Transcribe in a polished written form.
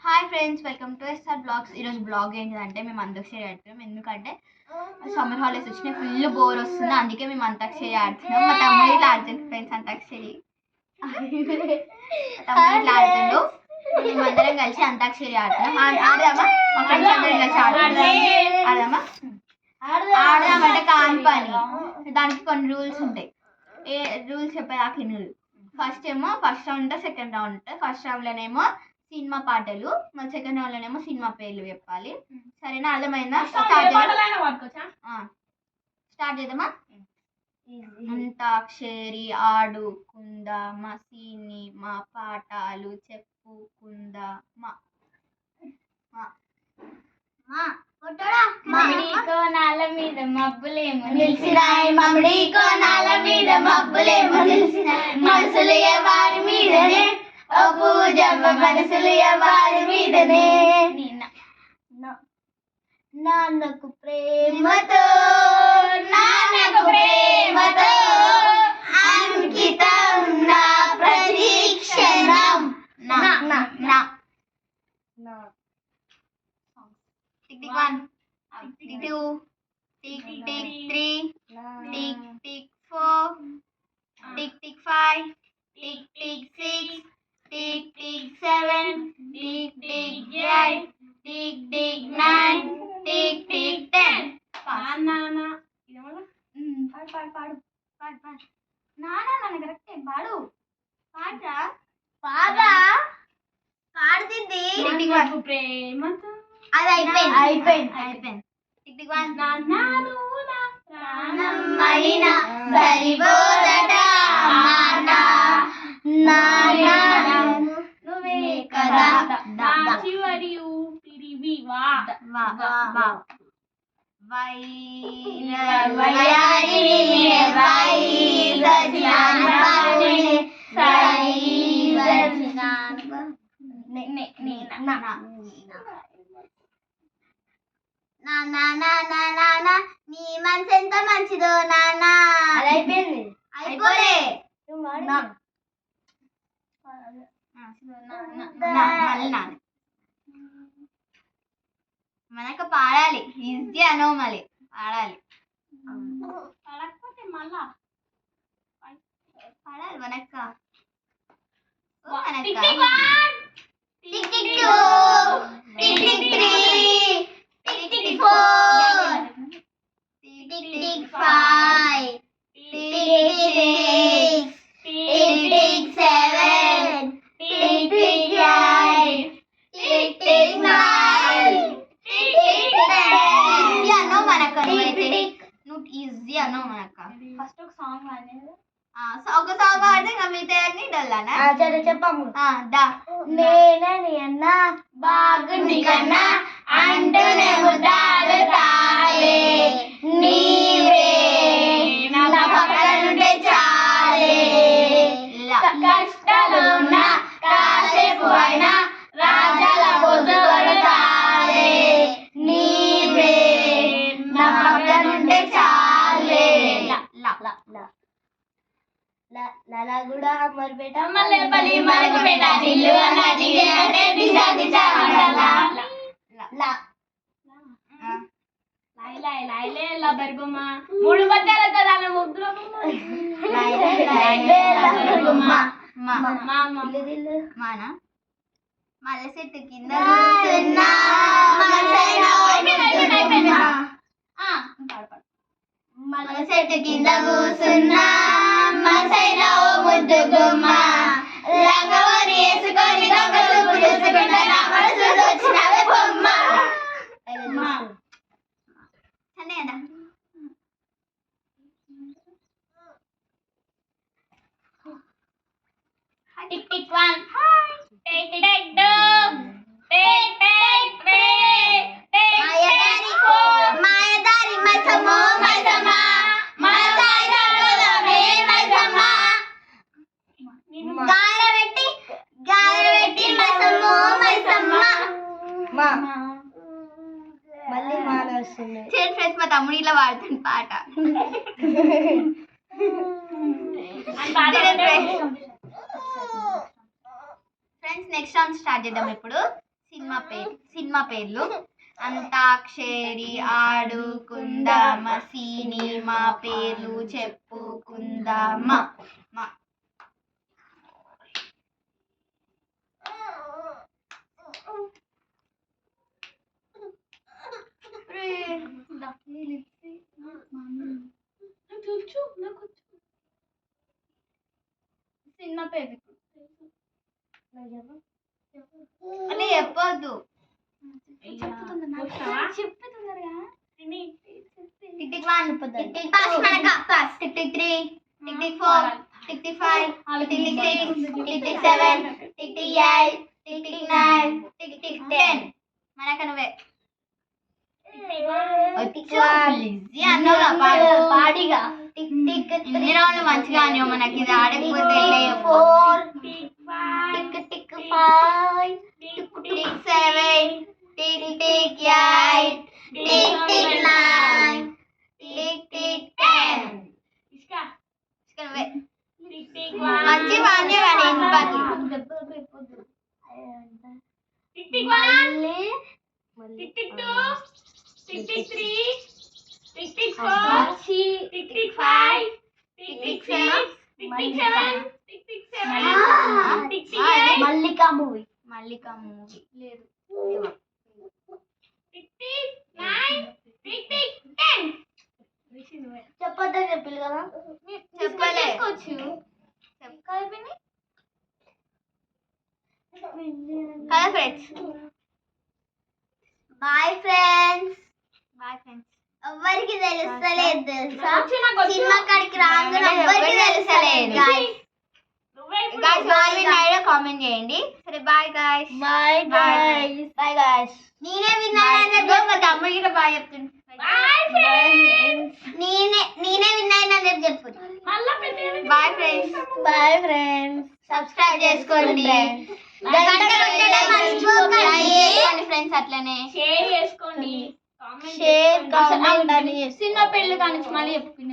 Hi friends, welcome to SR vlogs. ఈరోజు vlog ఏంటిదంటే మేము అంతాక్షరి ఆడుతున్నాం. ఎందుకంటే సమ్మర్ హాలిడేస్ వచ్చినాయి, ఫుల్ బోర్ వస్తుంది. అందుకే మేము అంతాక్షరి ఆడుతున్నాం. మా తమ్ముడు ఇట్లా ఆడుతుంది ఫ్రెండ్స్, అంతాక్షరి తమ్ముడు ఇట్లా ఆడుతుండు. మేమందరం కలిసి అంతాక్షరి ఆడుతున్నాం. ఆడదామా? మా ఫ్రెండ్స్ అందరం కలిసి ఆడదామా? ఆడదామంటే కాని పని, దానికి కొన్ని రూల్స్ ఉంటాయి. ఏ రూల్స్ చెప్పేదాకా ఫస్ట్ రౌండ్ ఉంటుంది, సెకండ్ రౌండ్ ఉంటుంది. ఫస్ట్ రౌండ్లోనేమో సినిమా పాటలు, మళ్ళీ సెకండ్ రౌండ్లోనేమో సినిమా పేర్లు చెప్పాలి. సరేనా? అర్థమైందా? స్టార్ట్ చేద్దామా? అంతాక్షరి ఆడుకుందామా, సినిమా పాటలు చెప్పుకుందామా. మామిడి కోనాల మీద మబ్బులేమో నిలిసినాయి, మామిడి కోనాల మీద మబ్బులేమో నిలిసినాయి. మనసులు ఎవరి మీదనే, ఓ పూజమ్మ మనసులు ఎవరి మీదనే. నాన్నకు ప్రేమతో అంకితం నా ప్రతీక్షణం. Tick tick 1, tick 2, tick tick 3, tick tick 4, tick tick 5, tick tick 6, tick tick 7, tick tick 8, tick tick 9, tick tick 10. నాన్న పాడు నాన్న కరెక్టే. పాడు పాడరా, పాడుతుంది. ప్రేమతో అది అయిపోయింది. టిక్ టిక్ 1, ప్రాణమైన సరిపోదట నువ్వే కదా. నాన్న నీ మనసు ఎంత మంచిదో నాన్న. అది అయిపోయింది. అయిపోలే. మనకు పాడాలి, ఈజీ అనో మళ్ళీ పాడాలి. పడకపోతే మళ్ళా పాడాలి మనక్క. Tick tick 1, tick tick 2, tick tick 3, tick tick 4, tick tick 5, tick tick 6, tick tick 7, tick tick 8, tick tick 9, tick tick 10. Easy అనో మనక్క. నువ్వు ఈజీ అనో మనక్క. ఫస్ట్ ఒక సాంగ్ పాడలేదు. ఒక సాంగ్ పాడితే ఇంకా మిగతా అన్ని డల్లానా? సరే చెప్పాము. దా. నేనని అన్నా బాగుంది కన్నా అంటూనే ముద్దాలు తాలే, నీవే నా పక్కనుంటే చాలే. కష్టాలున్నా కాసేపు అయినా రాజాల బొద్దు కొడతాలే, నీవే నా పక్కనుంటే చాలే. లలా కూడా అమర్పేట మల్లెపల్లి మనకు పెట్ట దిల్లు అన్న డిజే అంటే డిజా డిజా అంటలా. లబ్బరి బొమ్మ 3 బత్తాలతో దాని ముగ్గురు మానా మల్లె చెట్టు కింద కూసున్నా మనసైన ఓ ముద్దుగుమ్మ. మల్లె చెట్టు కింద కూసున్నా మనసైన ఓ ముద్దుగుమ్మ. లంగవని వేసుకొని దొంగ చూపు చూసుకుంటా నా మనసులో వచ్చినవే బొమ్మ. అనే కదా. Tick tick 1, tick tick 2, tick tick 3, tick tick 4. మాయదారి మైసమ్మో మైసమ్మ, మనసాయి సర్వదమే మైసమ్మ. గాలి పెట్టి మైసమ్మో మైసమ్మ. మళ్ళీ మాల వస్తుంది. చేయండి ఫ్రెండ్స్, మా తమ్ముడు ఇలా పాడుతుంది పాట. ఫ్రెండ్స్ నెక్స్ట్ రౌండ్ స్టార్ట్ చేద్దాం ఇప్పుడు. సినిమా పేర్లు అంతాక్షరి ఆడుకుందామ, సినిమా పేర్లు చెప్పుకుందామ. సినిమా పేరు అంటే చెప్పొద్దు. చెప్తుందరుగా tick 1, tick 2, tick 3, tick 4, tick 5, tick 6, tick 7, tick 8, tick 9, tick 10. మనక నువ్వే పాడిగా ఇన్ని రోజులు మంచిగా అన్నావు, మనకి ఇది ఆడకపోతే 4, tick 5, tick 7, tick 8, tick 9, tick 10. మంచి బాగా కానీ ఇంటి బదులు tick 1, tick 2, tick 3, tick 4, tick 5, tick 6, tick 7, tick 8, Mallika movie లేదు. Tick 9, tick 10. చెప్పొద్దని చెప్పాలి కదా, చెప్పలే. కదా ఫ్రెండ్స్, బాయ్ ఫ్రెండ్స్. ఎవ్వరికి తెలుస్తలేదు తెలుసా, సినిమా కాడికి రాగానే ఎవ్వరికి తెలుస్తలేదు. కామెంట్ చేయండి. సరే బాయ్ గాయ్స్. నేనే విన్నాను, తమ్ముడు కూడా బాయ్ చెప్తుంది. నేనే విన్నాను చెప్పి చెప్పు. Bye friends. సబ్స్క్రైబ్ చేసుకోండి, ఫ్రెండ్స్. అట్లనే షేర్ చేసుకోండి. షేర్ కామెంట్ సినిమా పెళ్ళి కానీ మళ్ళీ చెప్పుకుంది.